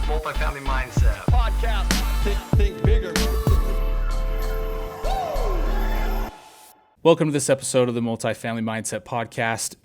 Multifamily Mindset Podcast. Think bigger. Welcome to this episode of the Multifamily Mindset Podcast.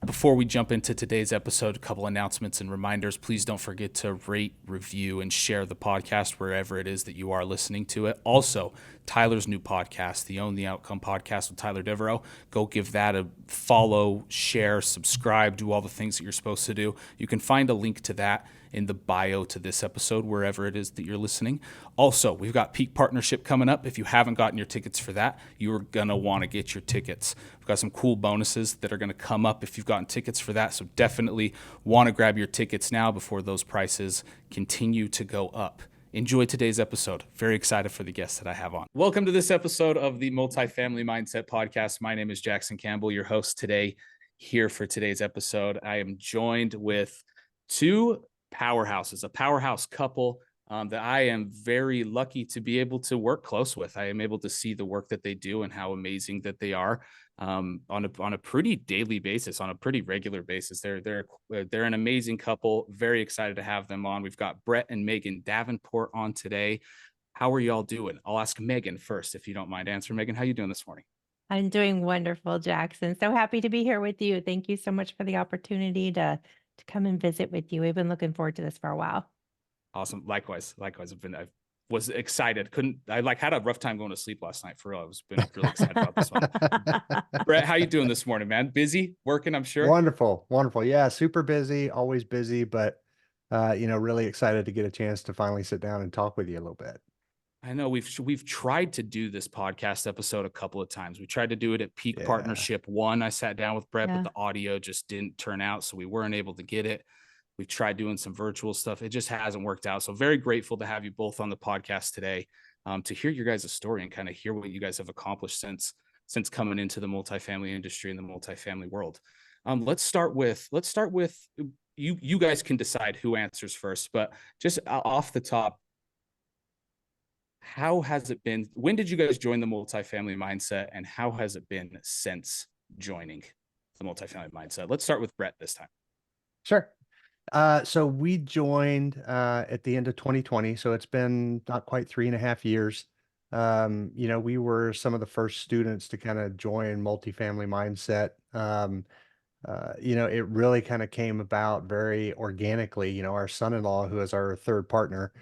Before we jump into today's episode, a couple announcements and reminders. Please don't forget to rate, review, and share the podcast wherever it is that you are listening to it. Also, Tyler's new podcast, the Own the Outcome podcast with Tyler Devereaux. Go give that a follow, share, subscribe, do all the things that you're supposed to do. You can find a link to that in the bio to this episode, wherever it is that you're listening. Also, we've got Peak Partnership coming up. If you haven't gotten your tickets for that, you are going to want to get your tickets. We've got some cool bonuses that are going to come up if you've gotten tickets for that. So definitely want to grab your tickets now before those prices continue to go up. Enjoy today's episode. Very excited for the guests that I have on. Welcome to this episode of the Multifamily Mindset Podcast. My name is Jackson Campbell, your host today here for today's episode. I am joined with two powerhouses, a powerhouse couple that I am very lucky to be able to work close with. I am able to see the work that they do and how amazing that they are on a pretty daily basis, on a pretty regular basis. They're an amazing couple. Very excited to have them on. We've got Brett and Megan Davenport on today. How are y'all doing? I'll ask Megan first, if you don't mind answering. Megan, how you doing this morning? I'm doing wonderful, Jackson. So happy to be here with you. Thank you so much for the opportunity to come and visit with you. We've been looking forward to this for a while. Awesome. Likewise. I was excited. I had a rough time going to sleep last night, for real. I was been really excited about this one. Brett, how you doing this morning, man? Busy working, I'm sure. Wonderful. Yeah. Super busy, always busy, but really excited to get a chance to finally sit down and talk with you a little bit. I know we've tried to do this podcast episode a couple of times. We tried to do it at Peak Partnership 1. I sat down with Brett, but the audio just didn't turn out, so we weren't able to get it. We've tried doing some virtual stuff. It just hasn't worked out. So very grateful to have you both on the podcast today to hear your guys' story and kind of hear what you guys have accomplished since coming into the multifamily industry and the multifamily world. Let's start with you. You guys can decide who answers first, but just off the top, how has it been? When did you guys join the Multifamily Mindset, and how has it been since joining the Multifamily Mindset? Let's start with Brett this time. Sure. So we joined at the end of 2020. So it's been not quite 3.5 years. We were some of the first students to kind of join Multifamily Mindset. It really kind of came about very organically. Our son-in-law, who is our third partner,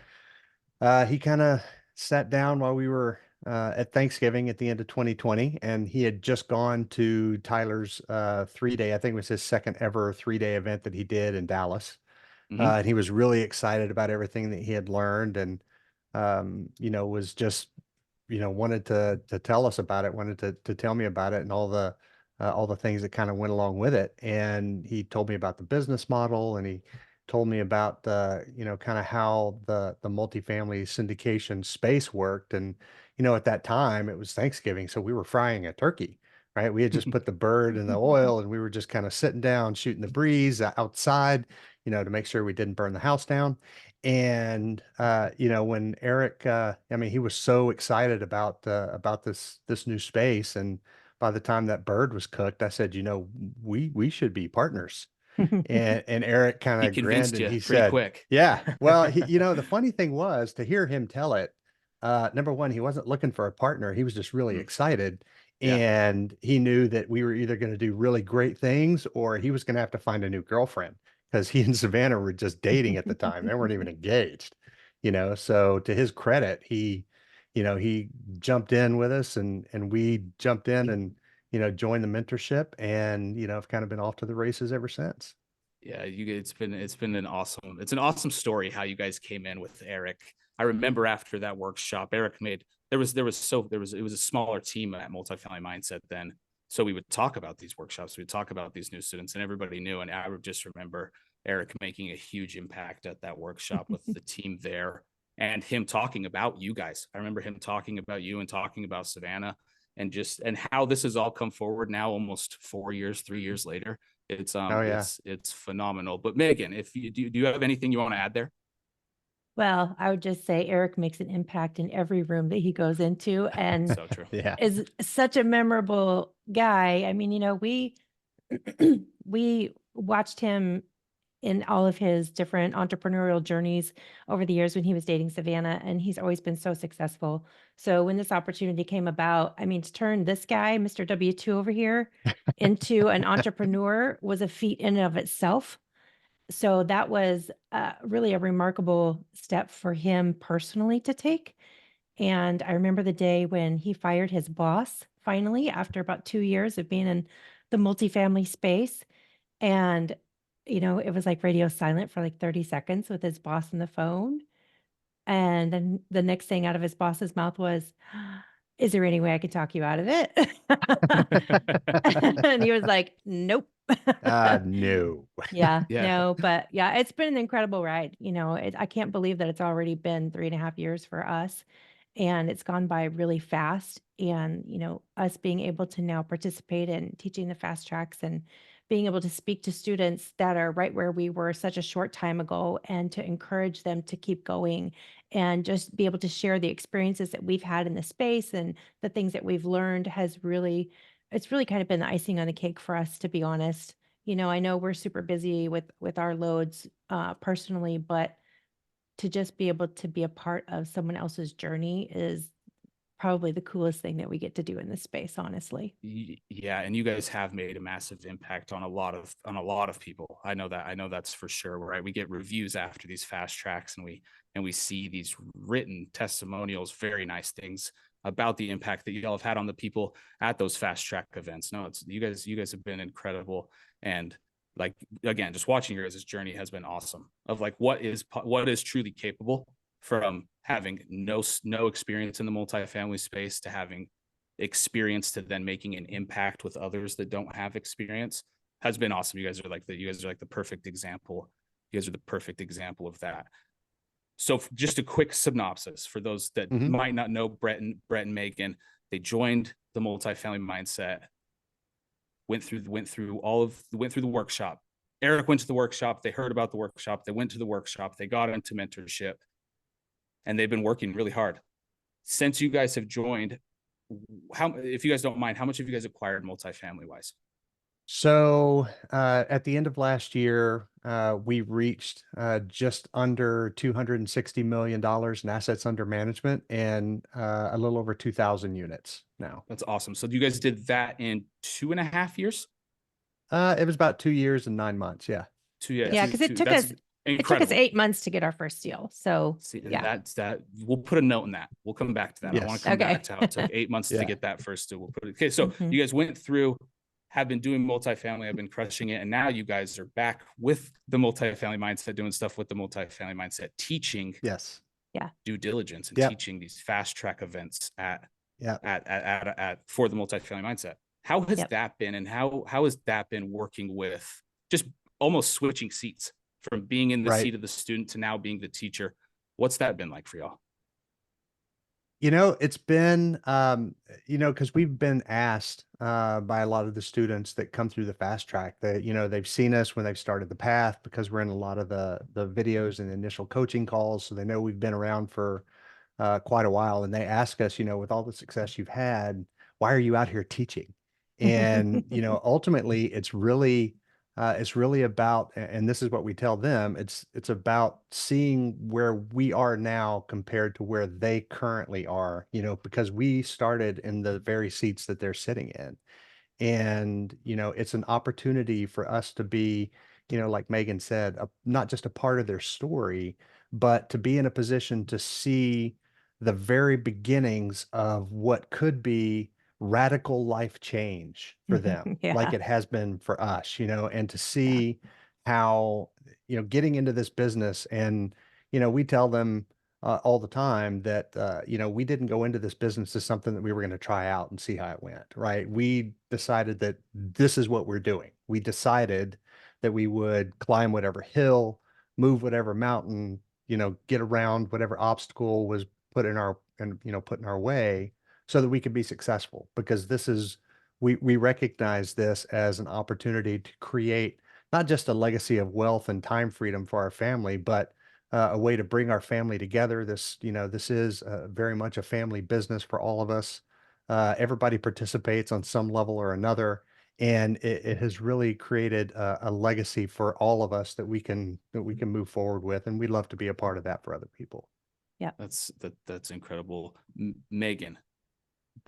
he kind of sat down while we were at Thanksgiving at the end of 2020, and he had just gone to Tyler's 3-day, I think it was his second ever 3-day event that he did in Dallas. And he was really excited about everything that he had learned, and was just wanted to tell us about it, wanted to tell me about it, and all the things that kind of went along with it. And he told me about the business model, and he told me about kind of how the multifamily syndication space worked. And at that time it was Thanksgiving, so we were frying a turkey, right? We had just put the bird in the oil, and we were just kind of sitting down, shooting the breeze outside, to make sure we didn't burn the house down. And when Eric, he was so excited about this new space, and by the time that bird was cooked, I said, we should be partners. And Eric kind of grinned, and he said, quick. Yeah. Well, the funny thing was to hear him tell it. Number one, he wasn't looking for a partner. He was just really excited. Yeah. And he knew that we were either going to do really great things, or he was going to have to find a new girlfriend, because he and Savannah were just dating at the time. They weren't even engaged, so to his credit, he jumped in with us, and we jumped in and, joined the mentorship, and, I've kind of been off to the races ever since. Yeah, it's been an awesome story how you guys came in with Eric. I remember after that workshop, Eric it was a smaller team at Multifamily Mindset then. So we would talk about these workshops, we'd talk about these new students, and everybody knew. And I would just remember Eric making a huge impact at that workshop with the team there, and him talking about you guys. I remember him talking about you and talking about Savannah, and how this has all come forward now, almost 3 years later. It's it's phenomenal. But Megan, if you do you have anything you want to add there? Well, I would just say Eric makes an impact in every room that he goes into, and So true. Yeah. is such a memorable guy. I mean, we watched him in all of his different entrepreneurial journeys over the years when he was dating Savannah, and he's always been so successful. So when this opportunity came about, I mean, to turn this guy, Mr. W2 over here, into an entrepreneur was a feat in and of itself. So that was really a remarkable step for him personally to take. And I remember the day when he fired his boss finally after about 2 years of being in the multifamily space. And, it was like radio silent for like 30 seconds with his boss on the phone. And then the next thing out of his boss's mouth was, "Is there any way I could talk you out of it?" And he was like, "Nope." No. Yeah, Yeah. no, but yeah, it's been an incredible ride. I can't believe that it's already been 3.5 years for us, and it's gone by really fast. And, us being able to now participate in teaching the fast tracks and being able to speak to students that are right where we were such a short time ago and to encourage them to keep going and just be able to share the experiences that we've had in the space and the things that we've learned it's really kind of been the icing on the cake for us, to be honest. I know we're super busy with our loads personally, but to just be able to be a part of someone else's journey is probably the coolest thing that we get to do in this space, honestly. Yeah, and you guys have made a massive impact on a lot of people. I know that's for sure, right? We get reviews after these fast tracks, and we see these written testimonials, very nice things about the impact that y'all have had on the people at those fast track events. No, it's you guys have been incredible. And like, again, just watching your guys' journey has been awesome, of like what is truly capable, from having no experience in the multifamily space to having experience to then making an impact with others that don't have experience, has been awesome. You guys are like the perfect example. You guys are the perfect example of that. So just a quick synopsis for those that might not know Brett and Meaghan. They joined the Multifamily Mindset, went through the workshop. Eric went to the workshop. They heard about the workshop. They went to the workshop. They got into mentorship, and they've been working really hard. Since you guys have joined, if you guys don't mind, how much have you guys acquired multifamily wise? So at the end of last year, we reached just under $260 million in assets under management and a little over 2,000 units now. That's awesome. So you guys did that in 2.5 years? It was about 2 years and 9 months. Yeah. Yeah, because it took that's us incredible. 8 months to get our first deal. So See, yeah, that's that. We'll put a note in that. We'll come back to that. I want Yes. to come Okay. back to how it took 8 months Yeah. to get that first deal. We'll put it. Okay, so Mhm. you guys went through, have been doing multifamily, have been crushing it, and now you guys are back with the multifamily mindset, doing stuff with the multifamily mindset, teaching Yes. due diligence and Yep. teaching these fast track events Yeah. for the multifamily mindset. How has Yep. that been, and how has that been working with just almost switching seats from being in the Right. seat of the student to now being the teacher? What's that been like for y'all? It's been, because we've been asked by a lot of the students that come through the fast track that, they've seen us when they've started the path, because we're in a lot of the videos and initial coaching calls. So they know we've been around for quite a while. And they ask us, with all the success you've had, why are you out here teaching? And, ultimately it's really about, and this is what we tell them, it's about seeing where we are now compared to where they currently are, because we started in the very seats that they're sitting in. And, it's an opportunity for us to be, like Megan said, not just a part of their story, but to be in a position to see the very beginnings of what could be radical life change for them, like Yeah. it has been for us, and to see how, getting into this business. And, we tell them all the time that, we didn't go into this business as something that we were going to try out and see how it went, right? We decided that this is what we're doing. We decided that we would climb whatever hill, move whatever mountain, get around whatever obstacle was put in our way, so that we could be successful. Because we recognize this as an opportunity to create not just a legacy of wealth and time freedom for our family, but a way to bring our family together. This is very much a family business for all of us. Everybody participates on some level or another. And it has really created a legacy for all of us that we can move forward with. And we'd love to be a part of that for other people. Yeah. That's incredible. Megan,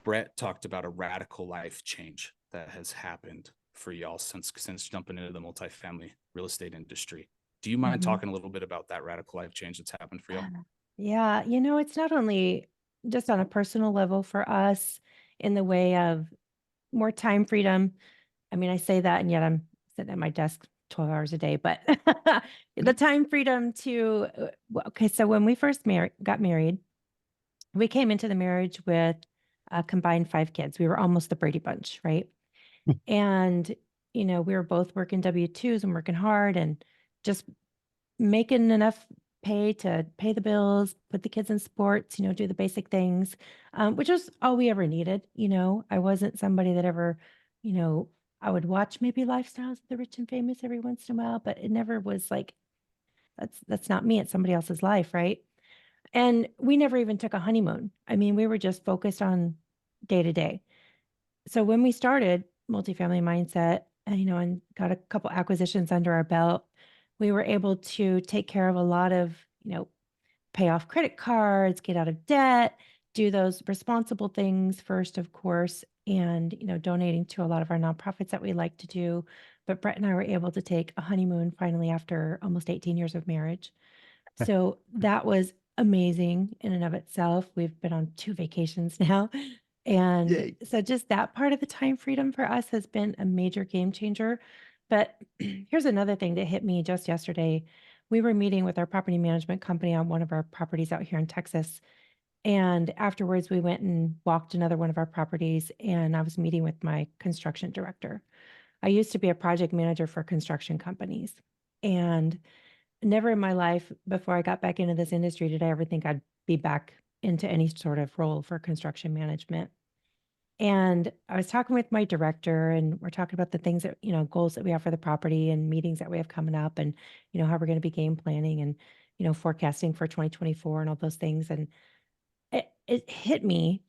Brett talked about a radical life change that has happened for y'all since jumping into the multifamily real estate industry. Do you mind talking a little bit about that radical life change that's happened for y'all? Yeah, it's not only just on a personal level for us in the way of more time freedom. I mean, I say that, and yet I'm sitting at my desk 12 hours a day, but the time freedom to, okay, so when we first got married, we came into the marriage with a combined 5 kids. We were almost the Brady Bunch, right? And, we were both working W-2s and working hard and just making enough pay to pay the bills, put the kids in sports, do the basic things, which was all we ever needed. I wasn't somebody that ever, I would watch maybe Lifestyles of the Rich and Famous every once in a while, but it never was like, that's not me. It's somebody else's life. Right. And we never even took a honeymoon. I mean, we were just focused on day to day. So when we started Multifamily Mindset, and got a couple acquisitions under our belt, we were able to take care of a lot of, pay off credit cards, get out of debt, do those responsible things first, of course, and, donating to a lot of our nonprofits that we like to do. But Brett and I were able to take a honeymoon finally after almost 18 years of marriage. So that was amazing in and of itself. We've been on 2 vacations now. And Yay. so just that part of the time freedom for us has been a major game changer. But here's another thing that hit me just yesterday. We were meeting with our property management company on one of our properties out here in Texas. And afterwards, we went and walked another one of our properties, and I was meeting with my construction director. I used to be a project manager for construction companies. And never in my life before I got back into this industry did I ever think I'd be back into any sort of role for construction management. And I was talking with my director, and we're talking about the things that, goals that we have for the property and meetings that we have coming up, and, how we're going to be game planning and, forecasting for 2024 and all those things. And it hit me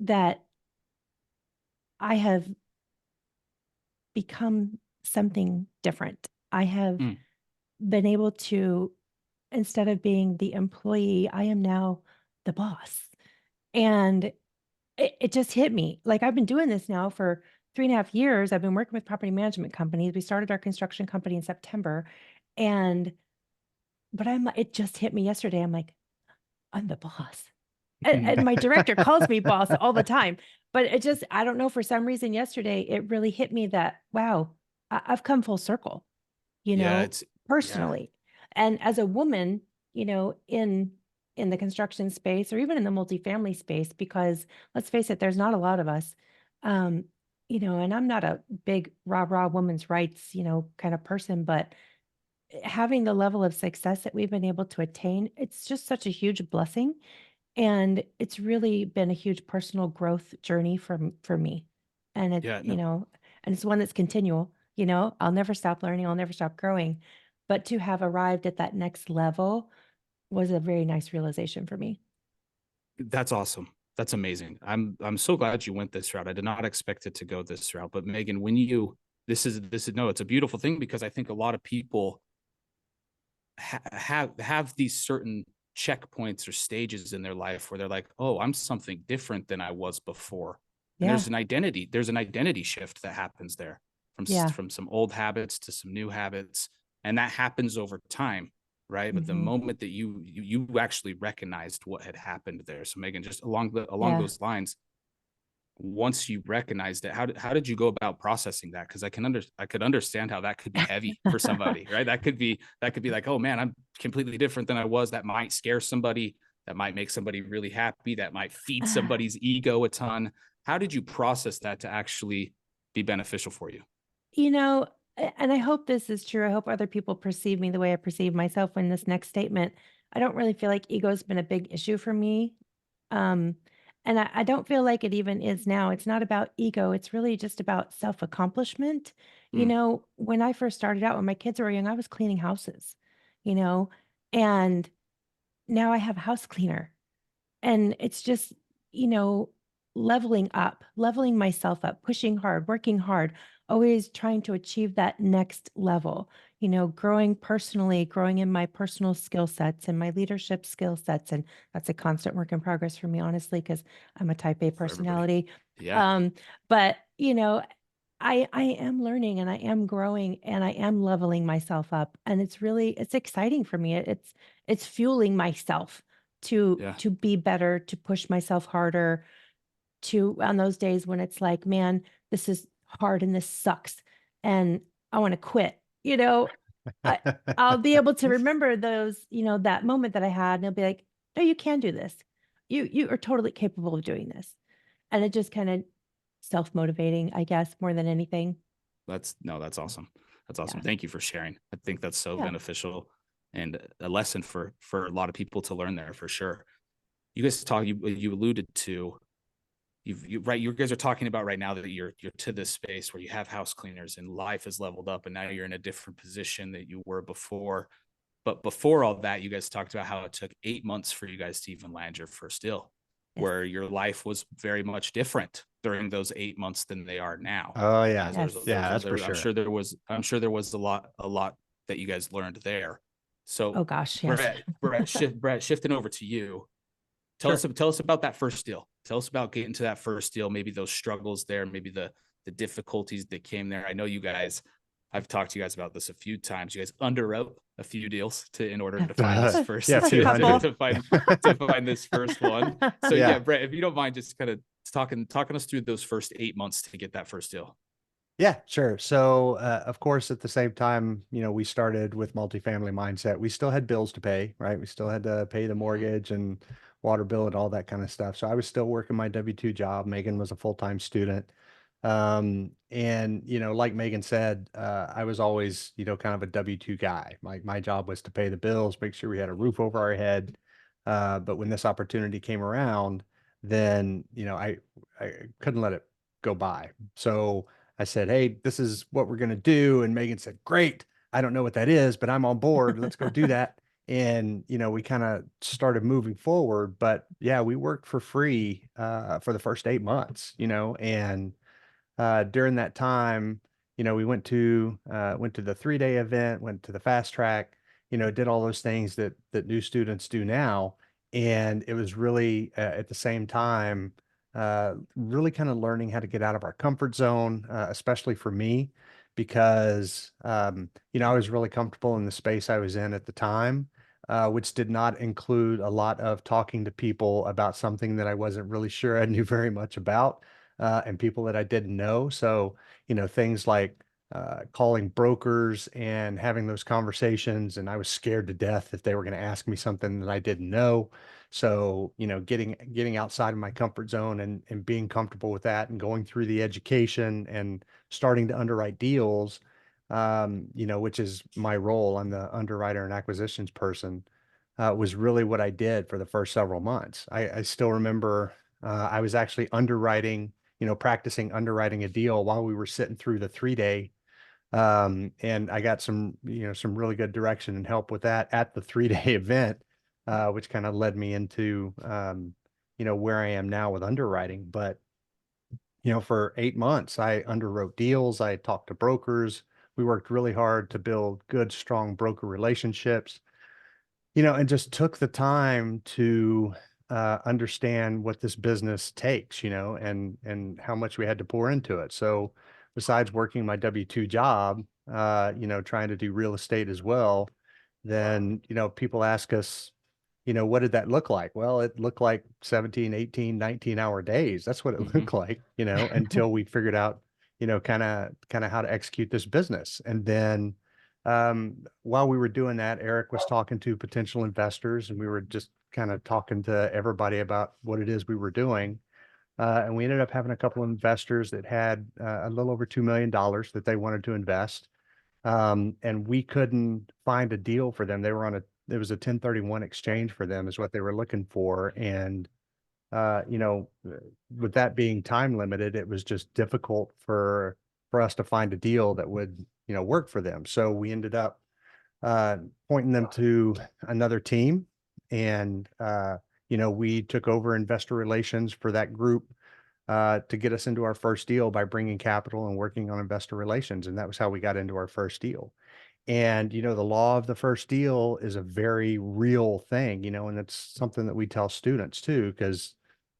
that I have become something different. I have been able to, instead of being the employee, I am now the boss. And it just hit me. Like, I've been doing this now for 3.5 years. I've been working with property management companies. We started our construction company in September. But it just hit me yesterday. I'm like, I'm the boss. And my director calls me boss all the time. But I don't know, for some reason yesterday, it really hit me that, wow, I've come full circle, Yeah, personally. And as a woman, in the construction space or even in the multifamily space, because let's face it, there's not a lot of us, and I'm not a big rah women's rights, kind of person, but having the level of success that we've been able to attain, it's just such a huge blessing. And it's really been a huge personal growth journey for me. And and it's one that's continual, I'll never stop learning. I'll never stop growing. But to have arrived at that next level was a very nice realization for me. That's awesome. That's amazing. I'm so glad you went this route. I did not expect it to go this route. But Megan, it's a beautiful thing, because I think a lot of people have these certain checkpoints or stages in their life where they're like, oh, I'm something different than I was before. And Yeah. there's an identity shift that happens there from some old habits to some new habits. And that happens over time. Right. But the moment that you actually recognized what had happened there. So Megan, just along those lines, once you recognized it, how did you go about processing that? Because I could understand how that could be heavy for somebody, right? That could be like, oh man, I'm completely different than I was. That might scare somebody. That might make somebody really happy. That might feed somebody's ego a ton. How did you process that to actually be beneficial for you? And I hope this is true. I hope other people perceive me the way I perceive myself in this next statement. I don't really feel like ego has been a big issue for me. And I don't feel like it even is now. It's not about ego. It's really just about self-accomplishment. When I first started out, when my kids were young, I was cleaning houses, and now I have a house cleaner. And it's just, you know, leveling up, leveling myself up, pushing hard, working hard, always trying to achieve that next level, growing personally, growing in my personal skill sets and my leadership skill sets. And that's a constant work in progress for me, honestly, because I'm a type A For everybody. personality. Yeah. But I am learning and I am growing and I am leveling myself up. And it's exciting for me. It's fueling myself Yeah. to be better, to push myself harder, to on those days when it's like, man, this is hard and this sucks and I want to quit, I, I'll be able to remember those, that moment that I had, and I'll be like, no, you can do this. You are totally capable of doing this. And it just kind of self-motivating, I guess, more than anything. That's awesome. That's awesome. Yeah. Thank you for sharing. I think that's so Yeah. beneficial and a lesson for a lot of people to learn there for sure. You guys you alluded to, you guys are talking about right now that you're to this space where you have house cleaners and life is leveled up and now you're in a different position that you were before. But before all that, you guys talked about how it took 8 months for you guys to even land your first deal, Yes. where your life was very much different during those 8 months than they are now. Oh yeah. Yes. That's for I'm sure. I'm sure there was a lot that you guys learned there. So Oh gosh, yes. Brett, shifting over to you. Tell us about that first deal. Tell us about getting to that first deal, maybe those struggles there, maybe the difficulties that came there. I know you guys, I've talked to you guys about this a few times. You guys underwrote a few deals in order to find this first Yeah, a few hundred. to find this first one. So Yeah. yeah, Brett, if you don't mind just kind of talking us through those first 8 months to get that first deal. Yeah, sure. So, of course, at the same time, we started with Multifamily Mindset. We still had bills to pay, right? We still had to pay the mortgage and water bill and all that kind of stuff. So I was still working my W-2 job. Megan was a full-time student. And, like Megan said, I was always, kind of a W-2 guy. My job was to pay the bills, make sure we had a roof over our head. But when this opportunity came around, then, I couldn't let it go by. So I said, hey, this is what we're going to do. And Megan said, great. I don't know what that is, but I'm on board. Let's go do that. And, we kind of started moving forward, but yeah, we worked for free, for the first 8 months, and, during that time, we went to the 3-day event, went to the fast track, did all those things that new students do now. And it was really, at the same time, really kind of learning how to get out of our comfort zone, especially for me, because, I was really comfortable in the space I was in at the time, which did not include a lot of talking to people about something that I wasn't really sure I knew very much about, and people that I didn't know. So, things like, calling brokers and having those conversations. And I was scared to death if they were going to ask me something that I didn't know. So, getting outside of my comfort zone and being comfortable with that and going through the education and starting to underwrite deals, which is my role. I'm the underwriter and acquisitions person, was really what I did for the first several months. I still remember, I was actually underwriting, practicing underwriting a deal while we were sitting through the 3-day. And I got some really good direction and help with that at the 3-day event, which kind of led me into, where I am now with underwriting. But, for 8 months, I underwrote deals. I talked to brokers. We worked really hard to build good, strong broker relationships, and just took the time to, understand what this business takes, and how much we had to pour into it. So besides working my W-2 job, trying to do real estate as well, then, people ask us, what did that look like? Well, it looked like 17, 18, 19-hour days. That's what it Mhm. looked like, until we figured out, kind of how to execute this business. And then, while we were doing that, Eric was talking to potential investors, and we were just kind of talking to everybody about what it is we were doing. And we ended up having a couple of investors that had, a little over $2 million that they wanted to invest. And we couldn't find a deal for them. It was a 1031 exchange for them is what they were looking for. And, with that being time limited, it was just difficult for us to find a deal that would, work for them. So we ended up, pointing them to another team. And, we took over investor relations for that group, to get us into our first deal by bringing capital and working on investor relations. And that was how we got into our first deal. And, the law of the first deal is a very real thing, and it's something that we tell students too, because,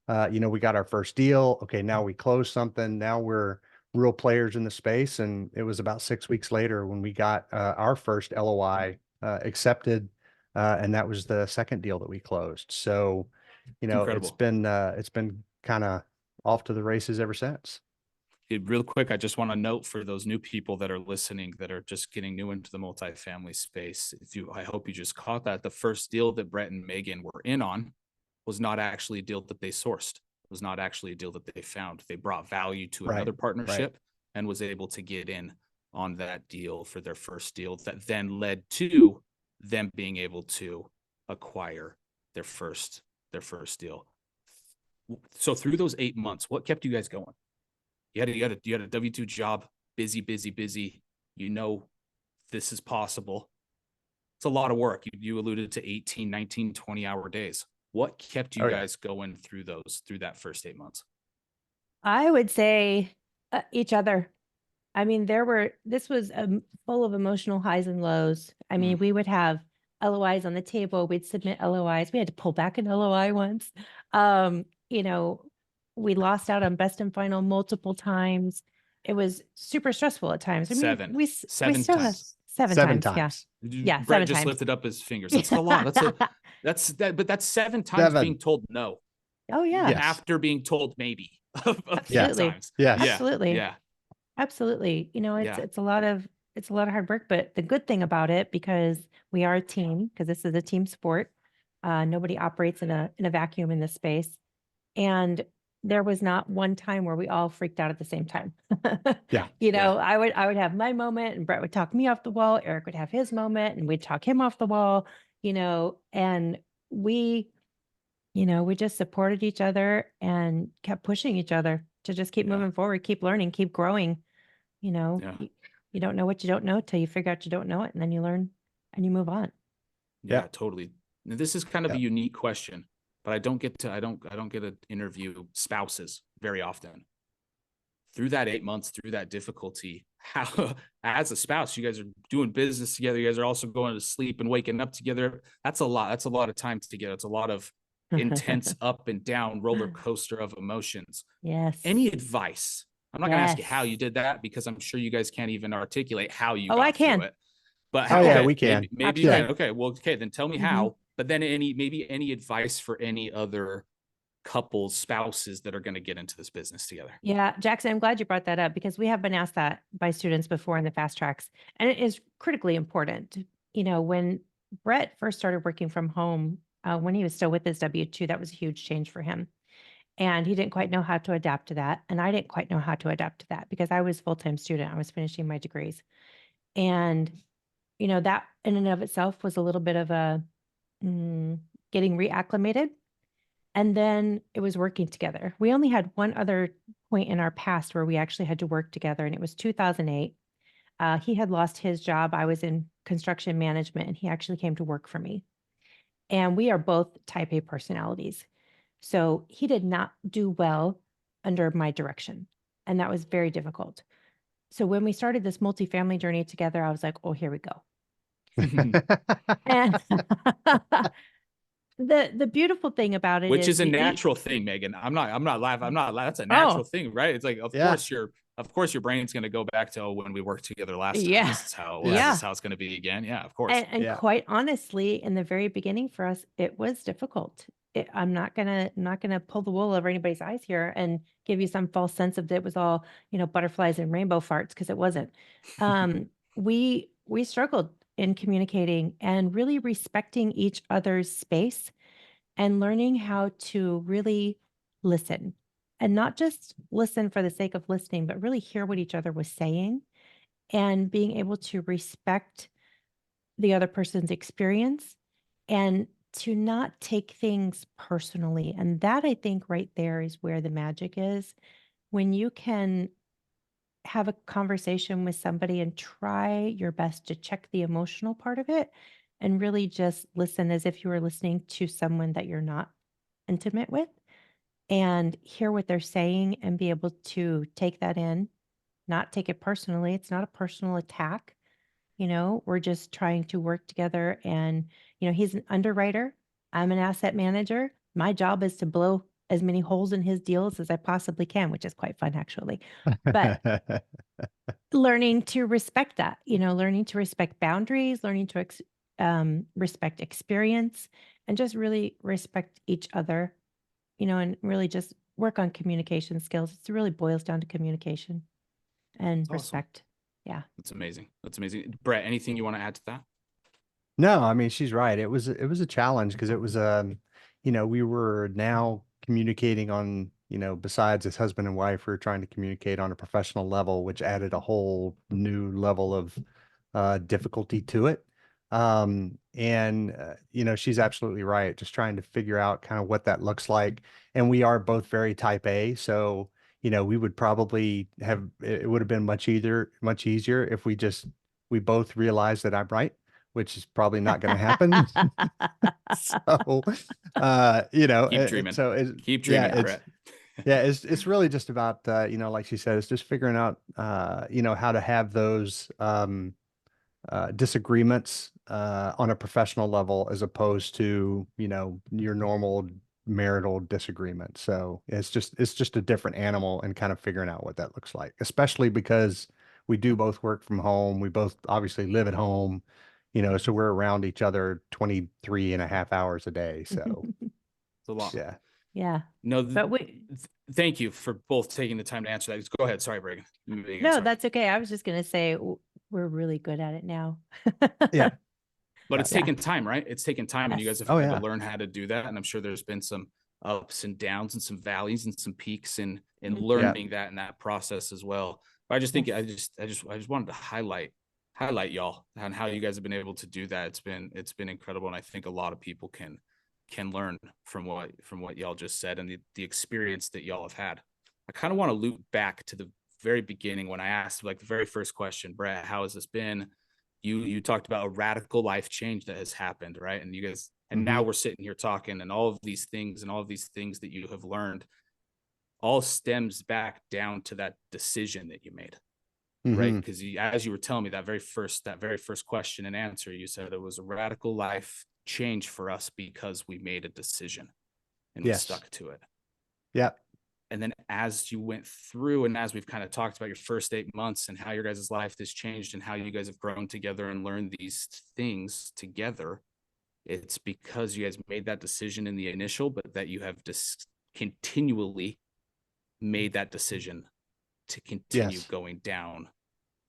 we got our first deal. Okay, now we close something. Now we're real players in the space. And it was about 6 weeks later when we got our first LOI accepted. And that was the second deal that we closed. So, Incredible. it's been kind of off to the races ever since. Real quick, I just want to note for those new people that are listening that are just getting new into the multifamily space. I hope you just caught that the first deal that Brett and Megan were in on was not actually a deal that they sourced. It was not actually a deal that they found. They brought value to another partnership and was able to get in on that deal for their first deal that then led to them being able to acquire their first deal. So through those 8 months, what kept you guys going? You had a W-2 job, busy. This is possible. It's a lot of work. You alluded to 18, 19, 20-hour days. What kept you guys going through that first 8 months? I would say each other. I mean, this was full of emotional highs and lows. I mean, we would have LOIs on the table. We'd submit LOIs. We had to pull back an LOI once. We lost out on best and final multiple times. It was super stressful at times. I mean, Seven we times. still have seven times. Yeah. Brett 7 just times. lifted up his fingers. That's a lot. But that's 7 times being told no. Oh yeah. After being told maybe. Absolutely. Times. Yes. Absolutely. Yeah. Absolutely. It's a lot of hard work, but the good thing about it, because we are a team, because this is a team sport, nobody operates in a vacuum in this space. And there was not one time where we all freaked out at the same time. Yeah. I would have my moment and Brett would talk me off the wall. Eric would have his moment and we'd talk him off the wall, and we just supported each other and kept pushing each other to just keep moving forward, keep learning, keep growing. You don't know what you don't know till you figure out you don't know it, and then you learn and you move on. Yeah, totally. Now, this is kind of a unique question, but I don't get to interview spouses very often. Through that 8 months, through that difficulty, how, as a spouse, you guys are doing business together. You guys are also going to sleep and waking up together. That's a lot. That's a lot of time together. It's a lot of intense up and down roller coaster of emotions. Yes. Any advice? I'm not going to ask you how you did that, because I'm sure you guys can't even articulate how you got I can. through it. But how, we can. Maybe you can. Okay. Well, okay. Then tell me how. But then any advice for any other couples, spouses that are going to get into this business together? Yeah, Jackson, I'm glad you brought that up, because we have been asked that by students before in the fast tracks, and it is critically important. When Brett first started working from home, when he was still with his W-2, that was a huge change for him. And he didn't quite know how to adapt to that. And I didn't quite know how to adapt to that, because I was a full-time student. I was finishing my degrees. And, that in and of itself was a little bit of a getting reacclimated. And then it was working together. We only had one other point in our past where we actually had to work together, and it was 2008. He had lost his job. I was in construction management, and he actually came to work for me. And we are both type A personalities. So he did not do well under my direction. And that was very difficult. So when we started this multifamily journey together, I was like, oh, here we go. And the beautiful thing about it Which is a natural thing, Megan. I'm not laughing. That's a natural thing, right? It's like, of course your brain's going to go back to when we worked together last time. Yeah. This is how This is how it's going to be again. Yeah, of course. And quite honestly, in the very beginning for us, it was difficult. I'm not gonna pull the wool over anybody's eyes here and give you some false sense of that it was all, butterflies and rainbow farts, because it wasn't. We struggled in communicating and really respecting each other's space and learning how to really listen, and not just listen for the sake of listening, but really hear what each other was saying, and being able to respect the other person's experience and to not take things personally. And that, I think, right there is where the magic is. When you can have a conversation with somebody and try your best to check the emotional part of it and really just listen as if you were listening to someone that you're not intimate with, and hear what they're saying and be able to take that in, not take it personally. It's not a personal attack. We're just trying to work together. And, he's an underwriter. I'm an asset manager. My job is to blow as many holes in his deals as I possibly can, which is quite fun, actually. But learning to respect that, learning to respect boundaries, learning to respect experience, and just really respect each other, and really just work on communication skills. It really boils down to communication and That's awesome. respect. Yeah. That's amazing. That's amazing. Brett, anything you want to add to that? No, I mean, she's right. It was a challenge because it was we were now communicating on, besides as husband and wife, we were trying to communicate on a professional level, which added a whole new level of difficulty to it. She's absolutely right. Just trying to figure out kind of what that looks like. And we are both very type A, so we would probably have it would have been much easier if we both realized that I'm right, which is probably not going to happen. So, Keep dreaming. Keep yeah, dreaming, Brett. it's really just about, like she said, it's just figuring out, how to have those, disagreements, on a professional level as opposed to, your normal marital disagreement. So it's just a different animal and kind of figuring out what that looks like, especially because we do both work from home. We both obviously live at home, so we're around each other 23 and a half hours a day. So It's a lot. yeah. Yeah. No, But thank you for both taking the time to answer that. Just go ahead. Sorry, Megan. no, that's okay. I was just going to say we're really good at it now. Yeah. But it's Yeah. taken time, right? It's taken time, and you Yes. guys have Oh, had yeah. to learn how to do that. And I'm sure there's been some ups and downs and some valleys and some peaks in Mhm. learning that in that process as well. But I just think Yes. I just wanted to highlight y'all and how you guys have been able to do that. It's been incredible, and I think a lot of people can learn from what y'all just said and the experience that y'all have had. I kind of want to loop back to the very beginning when I asked, like, the very first question, Brett, how has this been? You talked about a radical life change that has happened, right? And you guys, and now we're sitting here talking, and all of these things that you have learned all stems back down to that decision that you made, right? Because as you were telling me that very first question and answer, you said it was a radical life change for us because we made a decision and we Yes. stuck to it. Yeah. And then as you went through, and as we've kind of talked about your first 8 months and how your guys' life has changed and how you guys have grown together and learned these things together, it's because you guys made that decision in the initial, but that you have continually made that decision to continue Yes. going down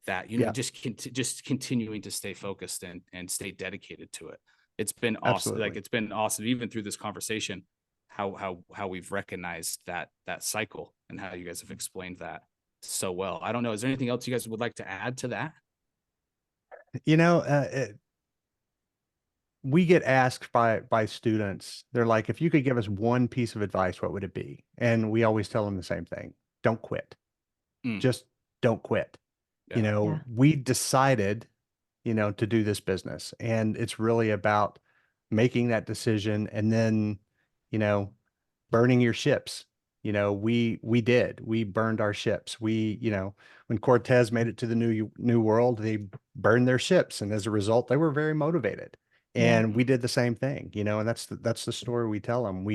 that, Yeah. just continuing to stay focused and stay dedicated to it. It's been awesome. Absolutely. Like, it's been awesome, even through this conversation, how we've recognized that cycle and how you guys have explained that so well. I don't know. Is there anything else you guys would like to add to that? We get asked by students, they're like, if you could give us one piece of advice, what would it be? And we always tell them the same thing. Don't quit. Just don't quit. Yeah. Yeah. We decided, to do this business, and it's really about making that decision and then, burning your ships. We burned our ships. When Cortez made it to the new world, they burned their ships, and as a result, they were very motivated. And we did the same thing, and that's the story we tell them.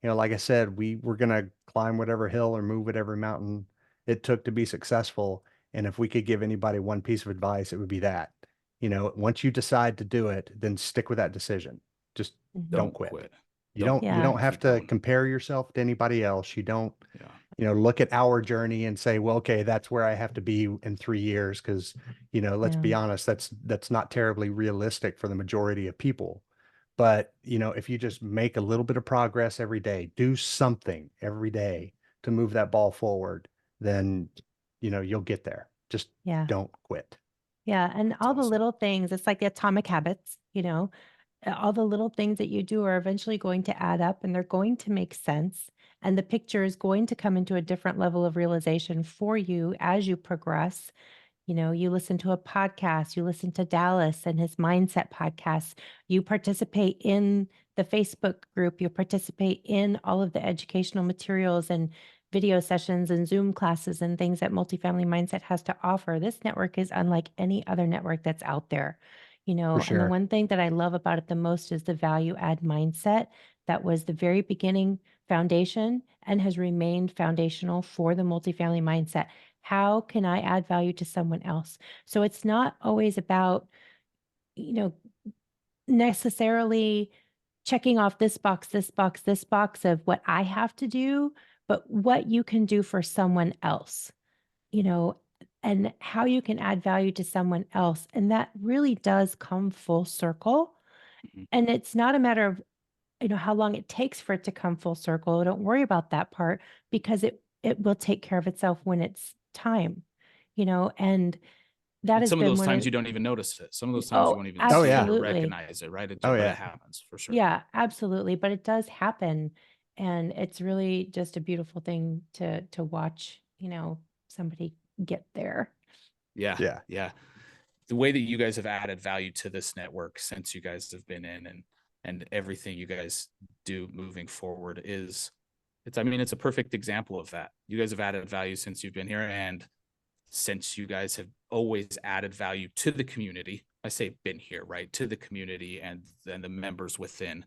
Like I said, we were going to climb whatever hill or move whatever mountain it took to be successful. And if we could give anybody one piece of advice, it would be that, once you decide to do it, then stick with that decision. Just don't quit. You don't have to compare yourself to anybody else. You don't, look at our journey and say, well, okay, that's where I have to be in 3 years. Cause let's be honest, that's not terribly realistic for the majority of people. But, if you just make a little bit of progress every day, do something every day to move that ball forward, then, you'll get there. Just don't quit. Yeah. And all the awesome. little things, it's like the atomic habits, all the little things that you do are eventually going to add up, and they're going to make sense. And the picture is going to come into a different level of realization for you as you progress. You listen to a podcast, you listen to Dallas and his mindset podcast, you participate in the Facebook group, you participate in all of the educational materials and video sessions and Zoom classes and things that Multifamily Mindset has to offer. This network is unlike any other network that's out there, For and the sure. one thing that I love about it the most is the value add mindset that was the very beginning foundation and has remained foundational for the multifamily mindset. How can I add value to someone else? So it's not always about, necessarily checking off this box, this box, this box of what I have to do, but what you can do for someone else, you know, and how you can add value to someone else. And that really does come full circle. Mhm. And it's not a matter of, how long it takes for it to come full circle. Don't worry about that part because it will take care of itself when it's time, and that And has some of been those one times of, you don't even notice it. Some of those times you oh, won't even Oh, see it yeah. or absolutely. recognize it, right? Oh, But yeah. it happens for sure. Yeah, absolutely. But it does happen. And it's really just a beautiful thing to watch, somebody get there. Yeah. Yeah. Yeah. The way that you guys have added value to this network since you guys have been in and everything you guys do moving forward it's a perfect example of that. You guys have added value since you've been here, and since you guys have always added value to the community. I say been here, right? To the community and then the members within.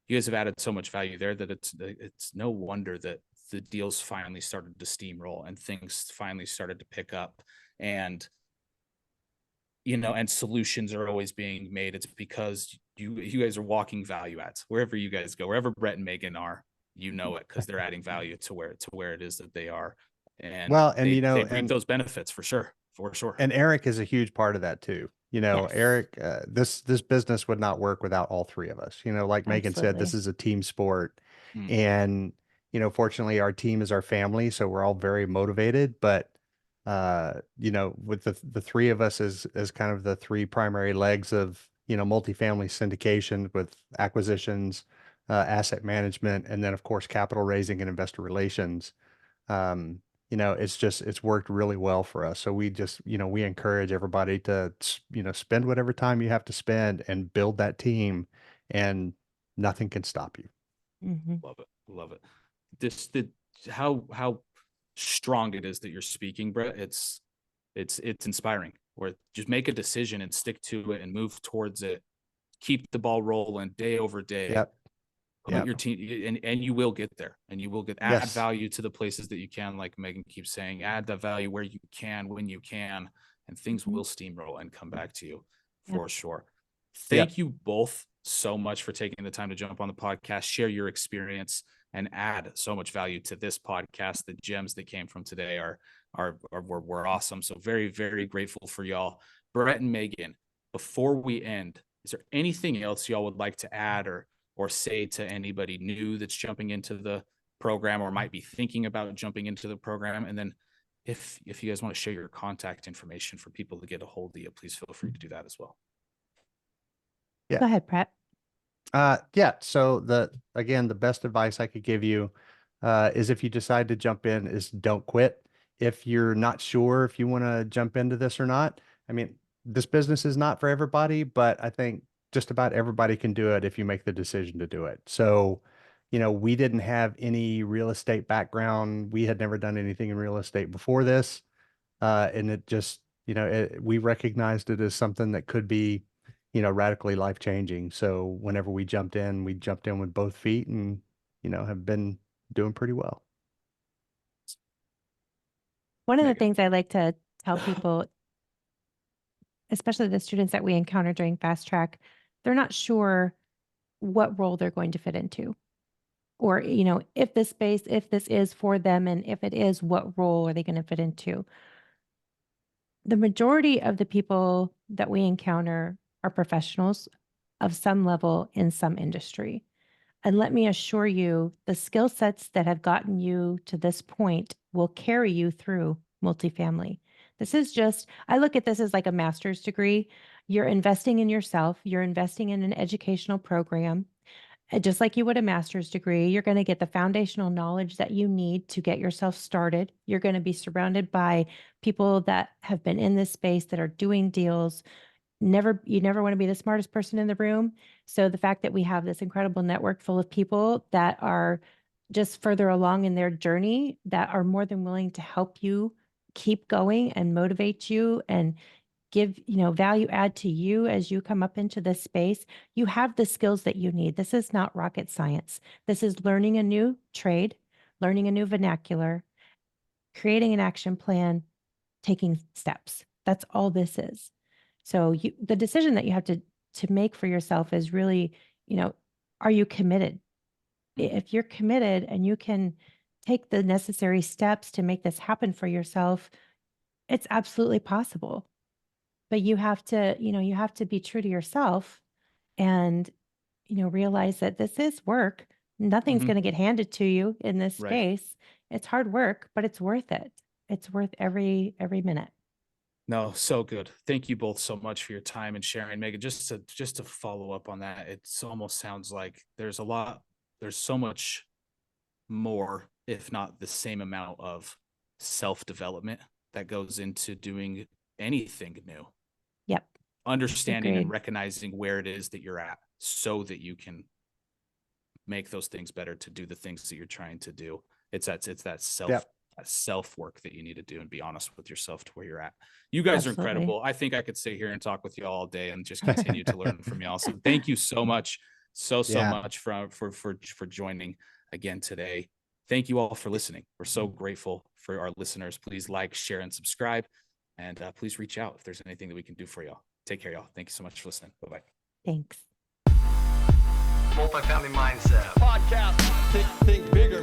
You guys have added so much value there that it's no wonder that the deals finally started to steamroll and things finally started to pick up, and and solutions are always being made. It's because you guys are walking value adds wherever you guys go, wherever Brett and Megan are, it because they're adding value to where it is that they are, and Well, and they reap and those benefits for sure, for sure. and Eric is a huge part of that too. Yes, Eric, this business would not work without all three of us. Like Megan said, this absolutely. is a team sport, Mm. and fortunately, our team is our family, so we're all very motivated. But with the three of us as kind of the three primary legs of multifamily syndication with acquisitions, asset management, and then of course capital raising and investor relations. Um, it's worked really well for us. So we just, we encourage everybody to, spend whatever time you have to spend and build that team, and nothing can stop you. Hmm. Love it, love it. How strong it is that you're speaking, Brett. It's inspiring. Where just make a decision and stick to it and move towards it. Keep the ball rolling day over day. Yep. Put Yep. your team, and you will get there, and you will add Yes. value to the places that you can, like Megan keeps saying, add that value where you can, when you can, and things will steamroll and come back to you for sure. Thank you both so much for taking the time to jump on the podcast, share your experience, and add so much value to this podcast. The gems that came from today were awesome. So very, very grateful for y'all. Brett and Megan, before we end, is there anything else y'all would like to add or say to anybody new that's jumping into the program or might be thinking about jumping into the program? And then if you guys want to share your contact information for people to get a hold of you, please feel free to do that as well. Yeah. Go ahead, Brett. Yeah. So the best advice I could give you, is if you decide to jump in is don't quit. If you're not sure if you want to jump into this or not, I mean, this business is not for everybody, but I think just about everybody can do it if you make the decision to do it. So, we didn't have any real estate background. We had never done anything in real estate before this. And it just, we recognized it as something that could be, radically life changing. So whenever we jumped in with both feet and, have been doing pretty well. One of the Megan. things I like to tell people, especially the students that we encounter during Fast Track, they're not sure what role they're going to fit into. Or, if this is for them, and if it is, what role are they going to fit into? The majority of the people that we encounter are professionals of some level in some industry. And let me assure you, the skill sets that have gotten you to this point will carry you through multifamily. I look at this as like a master's degree. You're investing in yourself, you're investing in an educational program, just like you would a master's degree. You're going to get the foundational knowledge that you need to get yourself started. You're going to be surrounded by people that have been in this space, that are doing deals. You never want to be the smartest person in the room. So the fact that we have this incredible network full of people that are just further along in their journey, that are more than willing to help you keep going and motivate you and give, value add to you as you come up into this space. You have the skills that you need. This is not rocket science. This is learning a new trade, learning a new vernacular, creating an action plan, taking steps. That's all this is. So the decision that you have to make for yourself is really, are you committed? If you're committed and you can take the necessary steps to make this happen for yourself, it's absolutely possible. But you have to be true to yourself and, realize that this is work. Nothing's going to get handed to you in this Right. space. It's hard work, but it's worth it. It's worth every minute. No, so good. Thank you both so much for your time and sharing, Megan. Just to follow up on that, it almost sounds like there's so much more, if not the same amount of self-development that goes into doing anything new. Yep. Understanding and Agreed. recognizing where it is that you're at so that you can make those things better to do the things that you're trying to do. It's that self work that you need to do and be honest with yourself to where you're at. You guys Absolutely. are incredible. I think I could sit here and talk with you all day and just continue to learn from y'all. So thank you so much. So Yeah. much for joining again today. Thank you all for listening. We're so grateful for our listeners. Please like, share, and subscribe. And please reach out if there's anything that we can do for y'all. Take care, y'all. Thank you so much for listening. Bye-bye. Thanks. Multifamily Mindset Podcast. Think bigger.